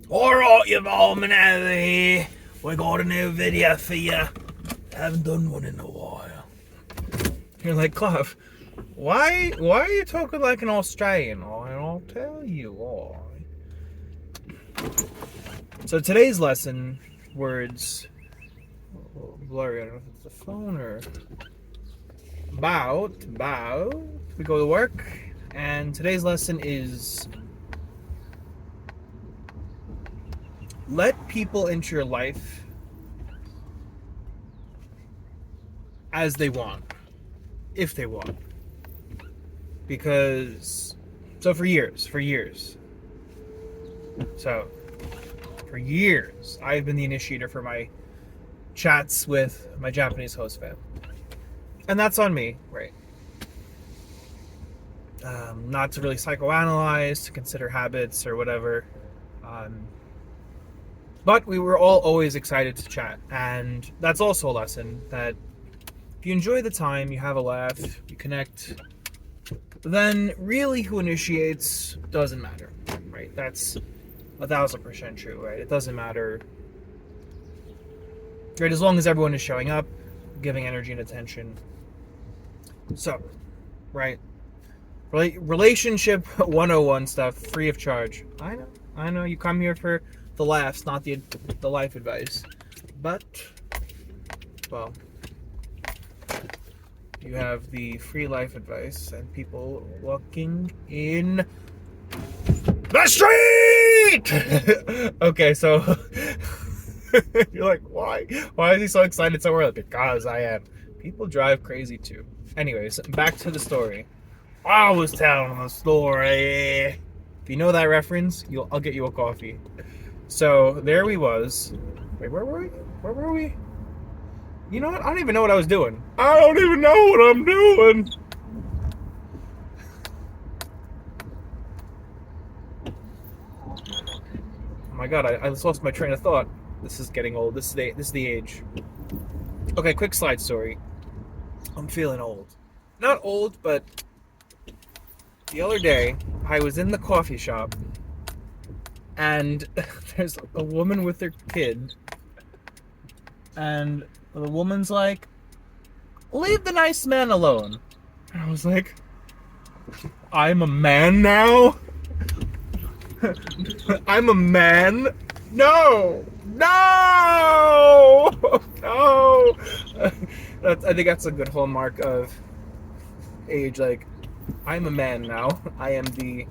Alright, you varmint over here. We got a new video for you. Haven't done one in a while. You're like, Clive, why are you talking like an Australian? I'll tell you why. So today's lesson, words, blurry, I don't know if it's the phone or about, we go to work, and today's lesson is let people into your life as they want, if they want. Because, for years, I've been the initiator for my chats with my Japanese host fam. And that's on me, right? Not to really psychoanalyze, to consider habits or whatever. But we were all always excited to chat. And that's also a lesson that if you enjoy the time, you have a laugh, you connect, then really who initiates doesn't matter, right? That's 1,000% true, right? It doesn't matter, right? As long as everyone is showing up, giving energy and attention. So, right? Relationship 101 stuff, free of charge. I know. You come here for the laughs, not the life advice. But, well, you have the free life advice and people walking in the street! Okay, so you're like, why? Why is he so excited so early? Because I am. People drive crazy too. Anyways, back to the story. I was telling the story. If you know that reference, I'll get you a coffee. So there we was. Wait, where were we? You know what? I don't even know what I was doing. I don't even know what I'm doing. Oh my god, I just lost my train of thought. This is getting old. This is the age. Okay, quick slide story. I'm feeling old. Not old, but the other day, I was in the coffee shop, and there's a woman with her kid, and the woman's like, leave the nice man alone. And I was like, I'm a man now? I'm a man? No! I think that's a good hallmark of age, like, I'm a man now. I am the...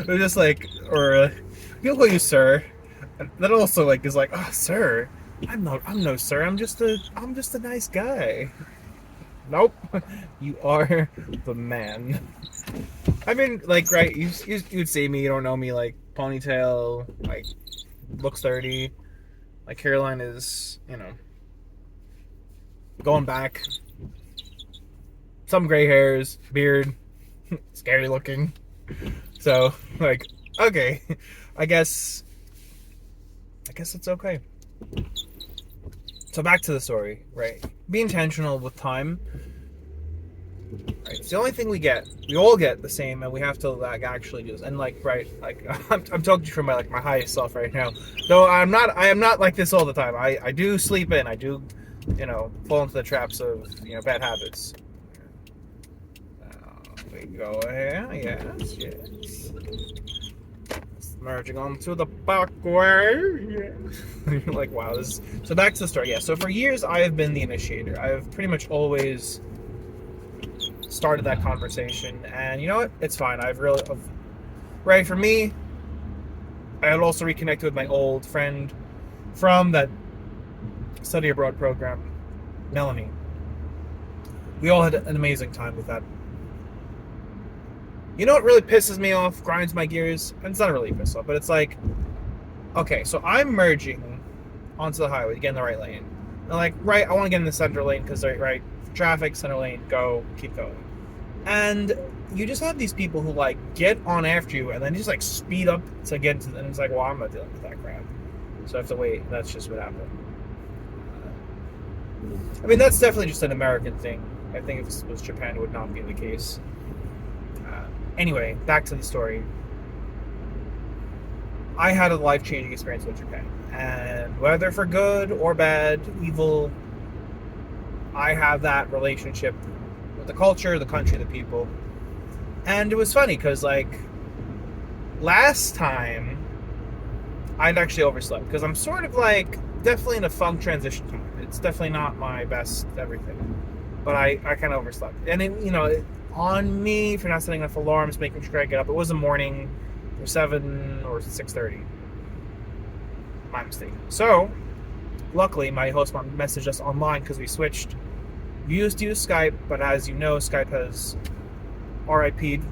They're just like, or he'll call you sir. That also like is like, oh sir, I'm no sir. I'm just a nice guy. Nope, you are the man. I mean, like, right? You'd see me. You don't know me. Like ponytail, like looks dirty. Like hairline is, going back. Some gray hairs, beard, scary looking. So, like, okay, I guess it's okay. So back to the story, right? Be intentional with time. Right? It's the only thing we get. We all get the same, and we have to like actually do this. And like, right, like I'm talking to you from my highest self right now. Though I am not like this all the time. I do sleep in. I do, fall into the traps of bad habits. We go here, yes. Merging onto the back way. Yeah. Like, wow. So back to the story. Yeah, so for years I have been the initiator. I've pretty much always started that conversation. And you know what? It's fine. Right, for me, I had also reconnected with my old friend from that study abroad program, Melanie. We all had an amazing time with that. You know what really pisses me off, grinds my gears? And it's not really piss off, but it's like, okay, so I'm merging onto the highway to get in the right lane. And like, right, I want to get in the center lane because, right, traffic, center lane, go, keep going. And you just have these people who, like, get on after you and then just, like, speed up to get into, and it's like, well, I'm not dealing with that crap. So I have to wait. That's just what happened. I mean, that's definitely just an American thing. I think if this was Japan, it would not be the case. Anyway, back to the story. I had a life-changing experience with Japan, and whether for good or bad, evil, I have that relationship with the culture, the country, the people. And it was funny because, like, last time I'd actually overslept because I'm sort of like definitely in a funk transition time. It's definitely not my best everything, but I kind of overslept. And on me for not setting enough alarms, making sure I get up. It was a morning for 7 or 6:30. My mistake. So luckily, my host messaged us online because we switched. We used to use Skype, but as you know, Skype has RIP'd.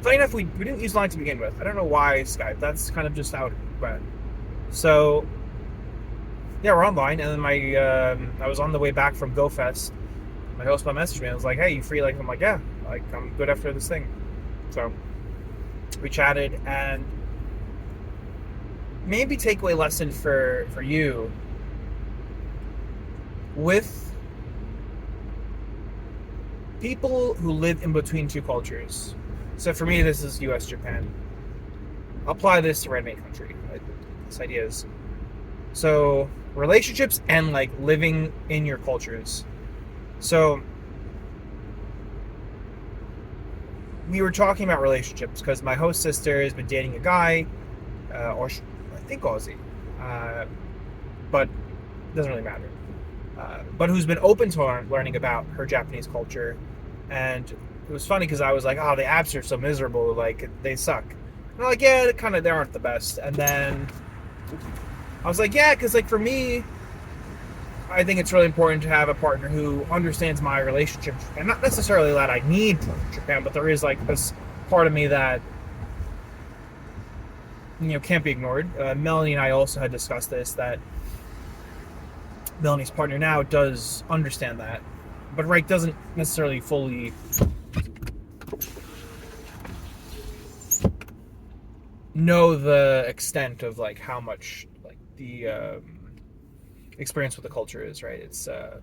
Funny enough, we didn't use Line to begin with. I don't know why Skype. That's kind of just out. But so yeah, we're online, and then I was on the way back from Gofest. My host messaged me. I was like, "Hey, you free?" Like, I'm like, "Yeah, like I'm good after this thing." So we chatted, and maybe takeaway lesson for you with people who live in between two cultures. So for me, this is U.S. Japan. Apply this to red meat country. This idea is so relationships and like living in your cultures. So we were talking about relationships because my host sister has been dating a guy, I think Aussie, but it doesn't really matter. But who's been open to learning about her Japanese culture, and it was funny because I was like, "Oh, the apps are so miserable. Like they suck." And I'm like, "Yeah, they aren't the best." And then I was like, "Yeah," because like for me, I think it's really important to have a partner who understands my relationship, and not necessarily that I need Japan, but there is like this part of me that can't be ignored. Melanie and I also had discussed this, that Melanie's partner now does understand that, but Reich doesn't necessarily fully know the extent of like how much like the experience with the culture is, right? It's I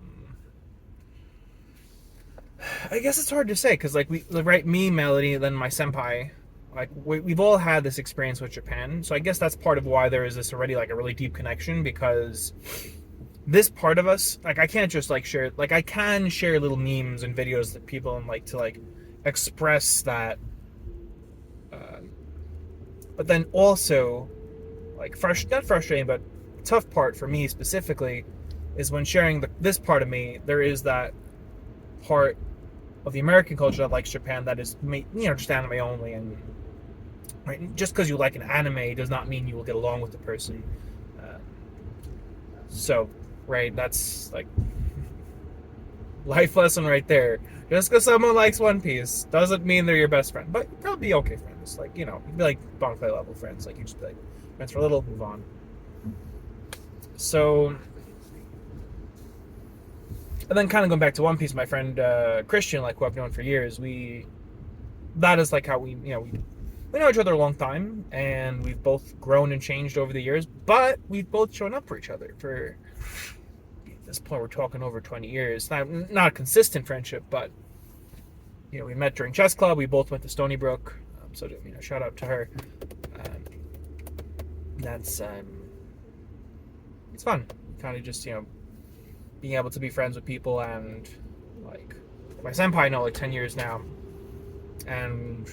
guess it's hard to say because like me, Melanie, then my senpai, like we've all had this experience with Japan, so I guess that's part of why there is this already like a really deep connection, because this part of us, like I can't just like share, like I can share little memes and videos that people and like to like express that, but then also like not frustrating, but tough part for me specifically is when sharing this part of me, there is that part of the American culture that likes Japan that is just anime only, and right, just because you like an anime does not mean you will get along with the person. So right, that's like life lesson right there. Just because someone likes One Piece doesn't mean they're your best friend, but you'd probably be okay friends. Like you'd be like bonfire level friends. Like you just be like friends for a little, move on. So, and then kind of going back to One Piece, my friend Christian, like who I've known for years, that is like how we know each other a long time, and we've both grown and changed over the years, but we've both shown up for each other for, at this point we're talking over 20 years. Not a consistent friendship, but we met during chess club. We both went to Stony Brook, so shout out to her. That's it's fun, kind of just being able to be friends with people, and like my senpai I know like 10 years now, and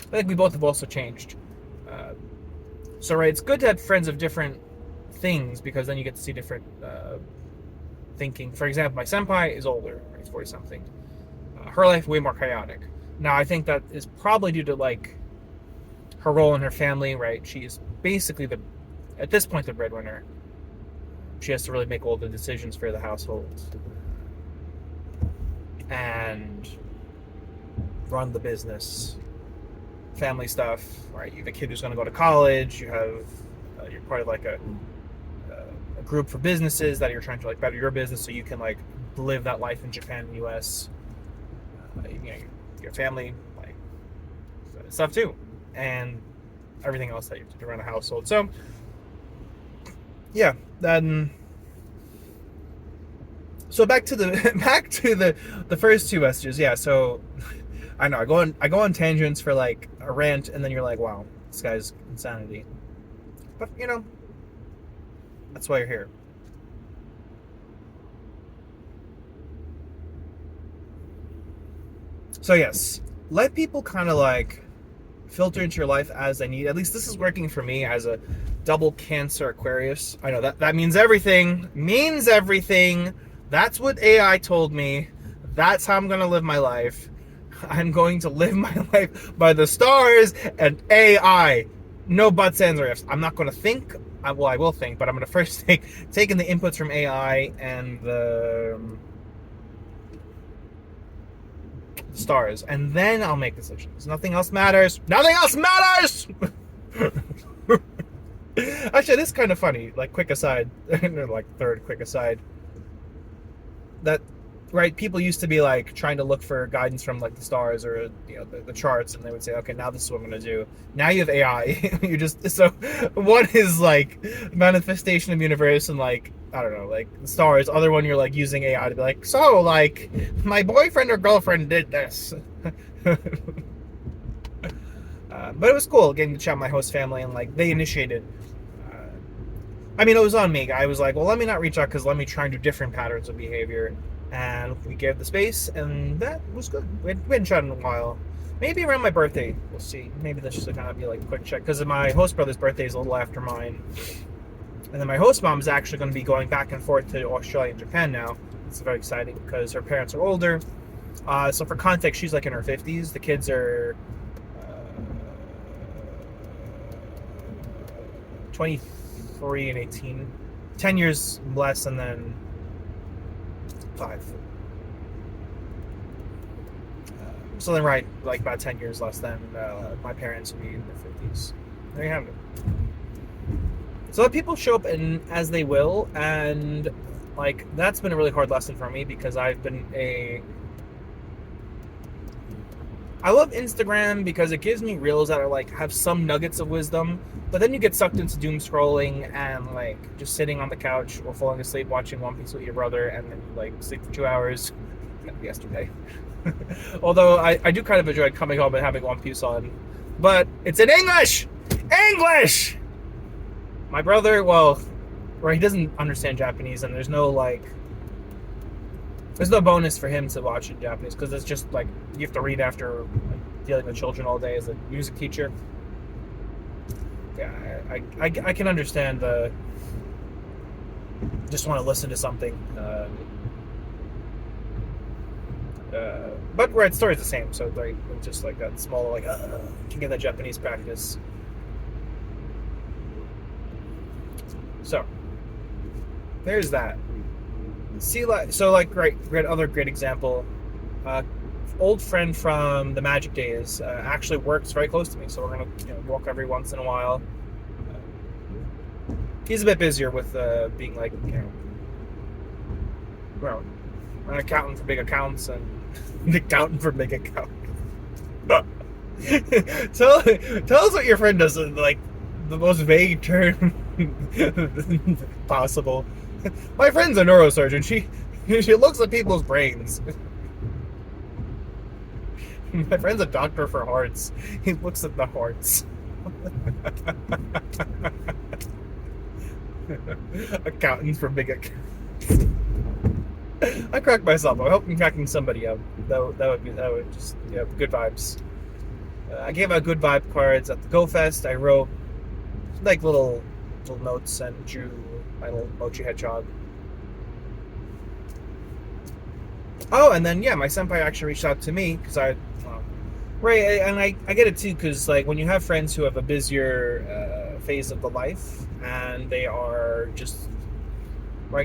I think we both have also changed. So right, it's good to have friends of different things, because then you get to see different thinking. For example, my senpai is older, right? He's 40 something. Her life way more chaotic. Now I think that is probably due to like her role in her family, right? She is basically at this point the breadwinner. She has to really make all the decisions for the household and run the business, family stuff, right? You have a kid who's going to go to college. You have you're part of like a group for businesses that you're trying to like better your business so you can like live that life in Japan and US. Your family, like stuff too, and everything else that you have to do around a household. So yeah, then so back to the first two messages. Yeah, so I know. I go on tangents for like a rant, and then you're like, wow, this guy's insanity. But that's why you're here. So yes, let people kind of like filter into your life as they need. At least this is working for me as a double Cancer Aquarius. I know that means everything. Means everything. That's what AI told me. That's how I'm gonna live my life. I'm going to live my life by the stars and AI. No buts, ands, or ifs. I'm not going to think. Well, I will think, but I'm going to first take in the inputs from AI and the stars, and then I'll make decisions. Nothing else matters. Nothing else matters. Actually, this is kind of funny. Like, quick aside, like third quick aside. That, right? People used to be like trying to look for guidance from like the stars or the charts, and they would say, okay, now this is what I'm going to do. Now you have AI. You just so one is like manifestation of universe and like I don't know, like the stars. Other one you're like using AI to be like, so like my boyfriend or girlfriend did this. But it was cool getting to chat with my host family, and like they initiated. I mean, it was on me. I was like, well, let me not reach out because let me try and do different patterns of behavior. And we gave the space, and that was good. We hadn't chatted in a while. Maybe around my birthday, we'll see. Maybe this should kind of be like a quick check because my host brother's birthday is a little after mine. And then my host mom is actually going to be going back and forth to Australia and Japan now. It's very exciting because her parents are older. So for context, she's like in her 50s. The kids are 23 and 18. 10 years less, and then 5. So then, right, like about 10 years less than my parents would be in their 50s. There you have it. So let people show up as they will, and like that's been a really hard lesson for me because I've been I love Instagram because it gives me reels that are like have some nuggets of wisdom, but then you get sucked into doom scrolling and like just sitting on the couch or falling asleep watching One Piece with your brother, and then you like sleep for 2 hours. Yesterday. Although I do kind of enjoy coming home and having One Piece on, but it's in English. English. My brother, well, he doesn't understand Japanese, and there's no bonus for him to watch in Japanese because it's just like you have to read after like, dealing with children all day as a music teacher. Yeah, I can understand the just want to listen to something. But Red Story is the same, so like just like that small can get that Japanese practice. So there's that. See, great other great example. Old friend from the Magic days actually works very close to me, so we're gonna walk every once in a while. He's a bit busier with being like well, an accountant for big accounts and an accountant for big accounts. tell us what your friend does in like the most vague term possible. My friend's a neurosurgeon. She looks at people's brains. My friend's a doctor for hearts. He looks at the hearts. Accountants for big accounts. I cracked myself. I hope I'm cracking somebody up. That would just good vibes. I gave out good vibe cards at the Gofest. I wrote like little notes and drew my little mochi hedgehog. Oh, and then my senpai actually reached out to me because I get it too because like when you have friends who have a busier phase of the life and they are just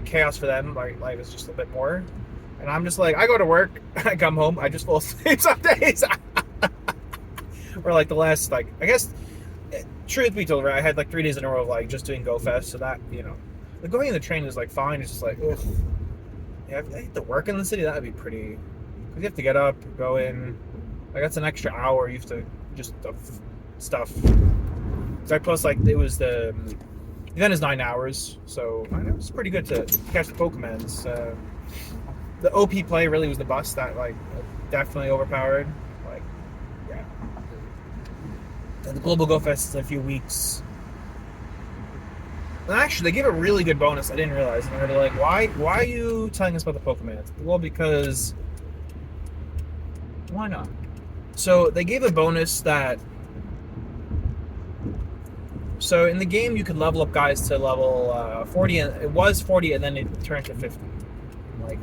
chaos for them, like life is just a bit more, and I'm just like I go to work, I come home, I just fall asleep some days. Or like the last I guess truth be told, right, I had like 3 days in a row of like just doing GoFest, so that the going in the train is like fine. It's just like ugh. Yeah, if I had to work in the city, that would be pretty. Because you have to get up, go in. Like that's an extra hour. You have to just stuff. So plus like it was the event is 9 hours, so it was pretty good to catch the Pokemons. The OP play really was the bus that like definitely overpowered. Like And the Global Gofest is in a few weeks. And actually, they gave a really good bonus. I didn't realize. And they're like, why are you telling us about the Pokemon? Well, because why not? So they gave a bonus that. So in the game, you could level up guys to level 40. And it was 40, and then it turned to 50. Like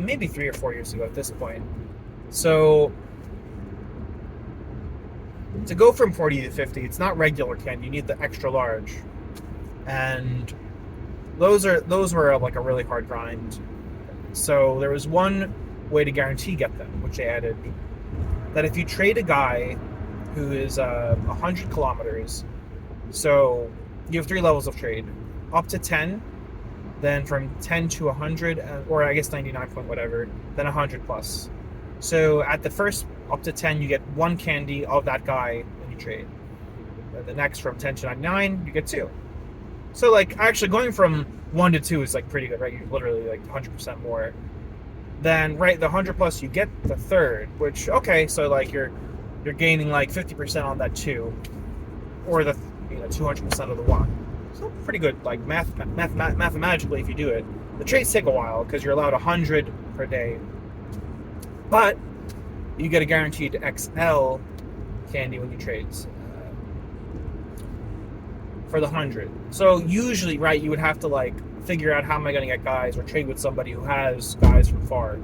maybe 3 or 4 years ago at this point. So to go from 40 to 50, it's not regular candy. You need the extra large, and those were like a really hard grind. So there was one way to guarantee get them, which they added, that if you trade a guy who is 100 kilometers, so you have 3 levels of trade, up to 10, then from 10 to 100, or I guess 99 point whatever, then 100 plus. So at the first up to 10, you get 1 candy of that guy when you trade. The next from 10 to 99, you get 2. So like actually going from 1 to 2 is like pretty good, right? You're literally like 100% more. Then right, the 100 plus, you get the third, which okay, so like you're gaining like 50% on that 2, or the 200% of the 1. So pretty good, like mathematically if you do it. The trades take a while because you're allowed 100 per day, but you get a guaranteed XL candy when you trade for the 100. So usually, right, you would have to like figure out how am I going to get guys or trade with somebody who has guys from far.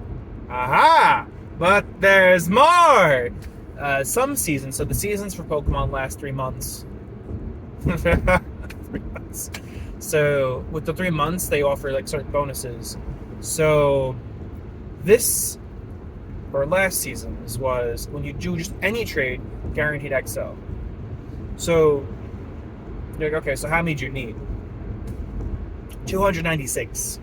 Aha! But there's more! Some seasons, so the seasons for Pokemon last 3 months. 3 months. So with the 3 months, they offer like certain bonuses. So this, or last season's, was when you do just any trade, guaranteed XL. So you're like, okay, so how many do you need? 296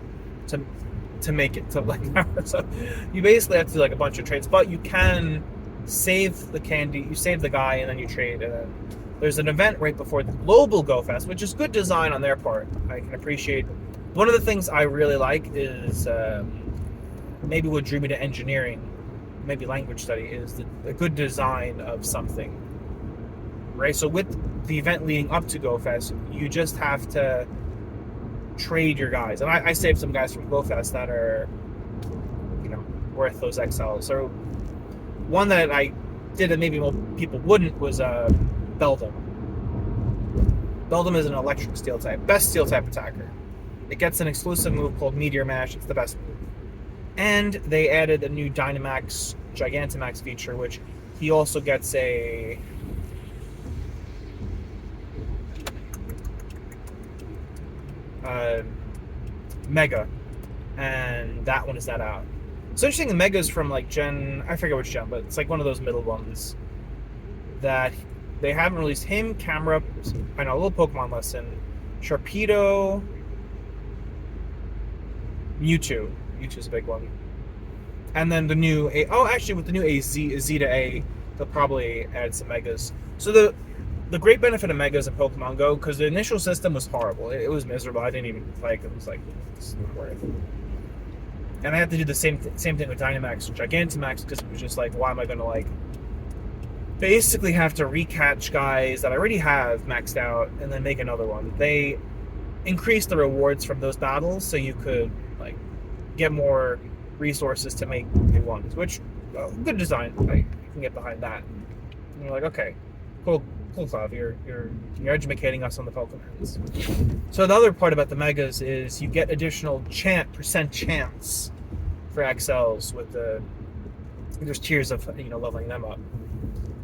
to make it to like. So you basically have to do like a bunch of trades, but you can save the candy, you save the guy, and then you trade. And then there's an event right before the Global Gofest, which is good design on their part. I can appreciate. One of the things I really like is maybe what drew me to engineering, maybe language study, is the good design of something. Right, so with the event leading up to Gofest, you just have to trade your guys, and I saved some guys from Gofest that are, worth those XLs. So one that I did that maybe more people wouldn't was Beldum. Beldum is an electric steel type, best steel type attacker. It gets an exclusive move called Meteor Mash. It's the best move, and they added a new Dynamax Gigantamax feature, which he also gets a Mega, and that one is not out. So interesting, the Mega's from like Gen, I forget which Gen, but it's like one of those middle ones that they haven't released. Him, Camera, I know, a little Pokemon lesson, Sharpedo, Mewtwo's a big one, and then the new with the new Z to A, they'll probably add some Megas. So the great benefit of Megas in Pokemon Go, because the initial system was horrible. It was miserable. I didn't even like it. It was like, it's not worth it. And I had to do the same thing with Dynamax, Gigantamax, because it was just like, why am I going to like basically have to recatch guys that I already have maxed out and then make another one? They increased the rewards from those battles so you could like get more resources to make new ones, which good design. I can get behind that. And you're like, okay, cool, Cloud, you're educating us on the Pokemons. So the other part about the Megas is you get additional percent chance for XLs with there's tiers of leveling them up.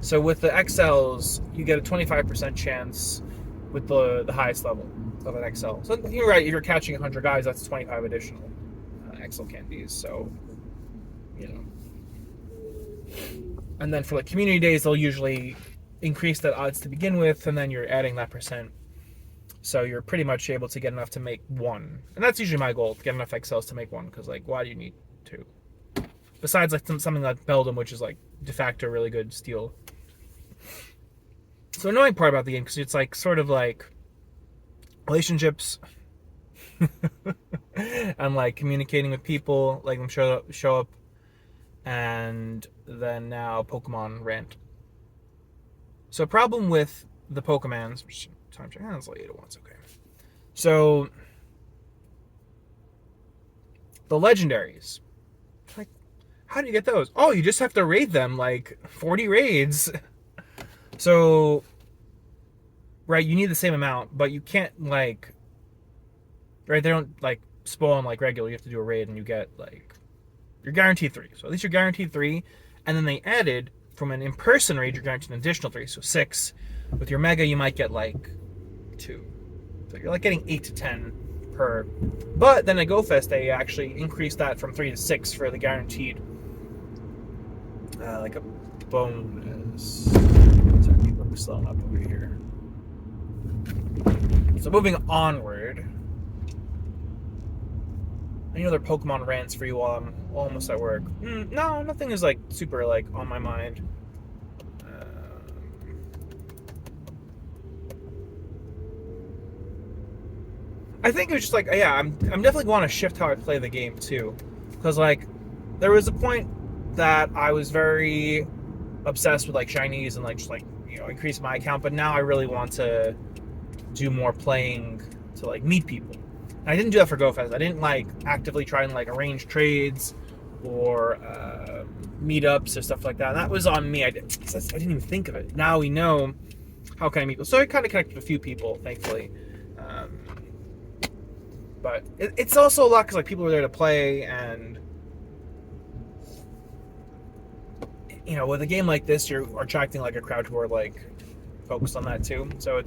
So with the XLs, you get a 25% chance with the highest level of an XL. So you're right, if you're catching 100 guys, that's 25 additional XL candies. So and then for like community days, they'll usually increase that odds to begin with, and then you're adding that percent, so you're pretty much able to get enough to make one. And that's usually my goal, to get enough XLs to make one, because like, why do you need 2 besides like something like Beldum, which is like de facto really good steel? So annoying part about the game, because it's like sort of like relationships and like communicating with people, like them show up, and then now Pokemon rant. So a problem with the Pokemons, which time check, it's like 8:01, okay. So the legendaries, like, how do you get those? Oh, you just have to raid them, like 40 raids. So, right, you need the same amount, but you can't, like, right, they don't, like, spawn like regular. You have to do a raid and you get, like, you're guaranteed 3. So at least you're guaranteed 3. And then they added, from an in-person raid, you're guaranteed an additional 3. So 6. With your Mega, you might get, like, 2. So you're, like, getting 8 to 10 per. But then at Gofest, they actually increased that from 3 to 6 for the guaranteed, like, a bonus. Sorry, people are slowing up over here. So moving onward. Any other Pokemon rants for you while I'm almost at work? No, nothing is like super like on my mind. I think it's just like, yeah, I'm definitely going to shift how I play the game too, because like there was a point that I was very obsessed with like shinies and like just like increase my account, but now I really want to do more playing to like meet people. And I didn't do that for GoFest. I didn't like actively try and like arrange trades or meetups or stuff like that. And that was on me. I didn't even think of it. Now we know how can I meet people. So I kind of connected with a few people, thankfully. But it's also a lot because like people are there to play, and with a game like this, you're attracting like a crowd who are like focused on that too. So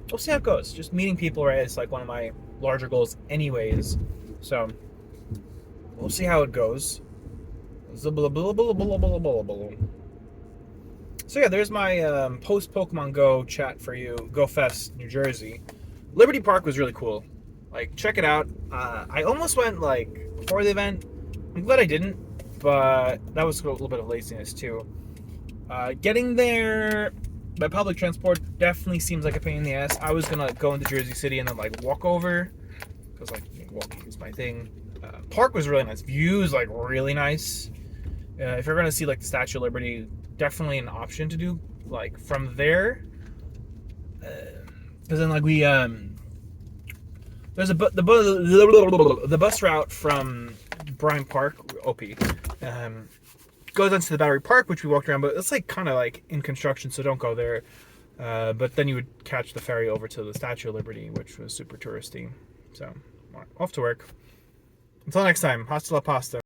we'll see how it goes. Just meeting people, right, is like one of my larger goals anyways. So we'll see how it goes. So yeah, there's my post Pokemon Go chat for you. Gofest, New Jersey. Liberty Park was really cool. Like, check it out. I almost went like before the event. I'm glad I didn't, but that was a little bit of laziness too. Getting there by public transport definitely seems like a pain in the ass. I was gonna go into Jersey City and then like walk over, because like walking is my thing. Park was really nice. Views like really nice. If you're gonna see like the Statue of Liberty, definitely an option to do like from there. Because then like we there's the bus route from Bryant Park, OP, goes into the Battery Park, which we walked around, but it's like kind of like in construction, so don't go there. But then you would catch the ferry over to the Statue of Liberty, which was super touristy. So, off to work. Until next time, hasta la pasta.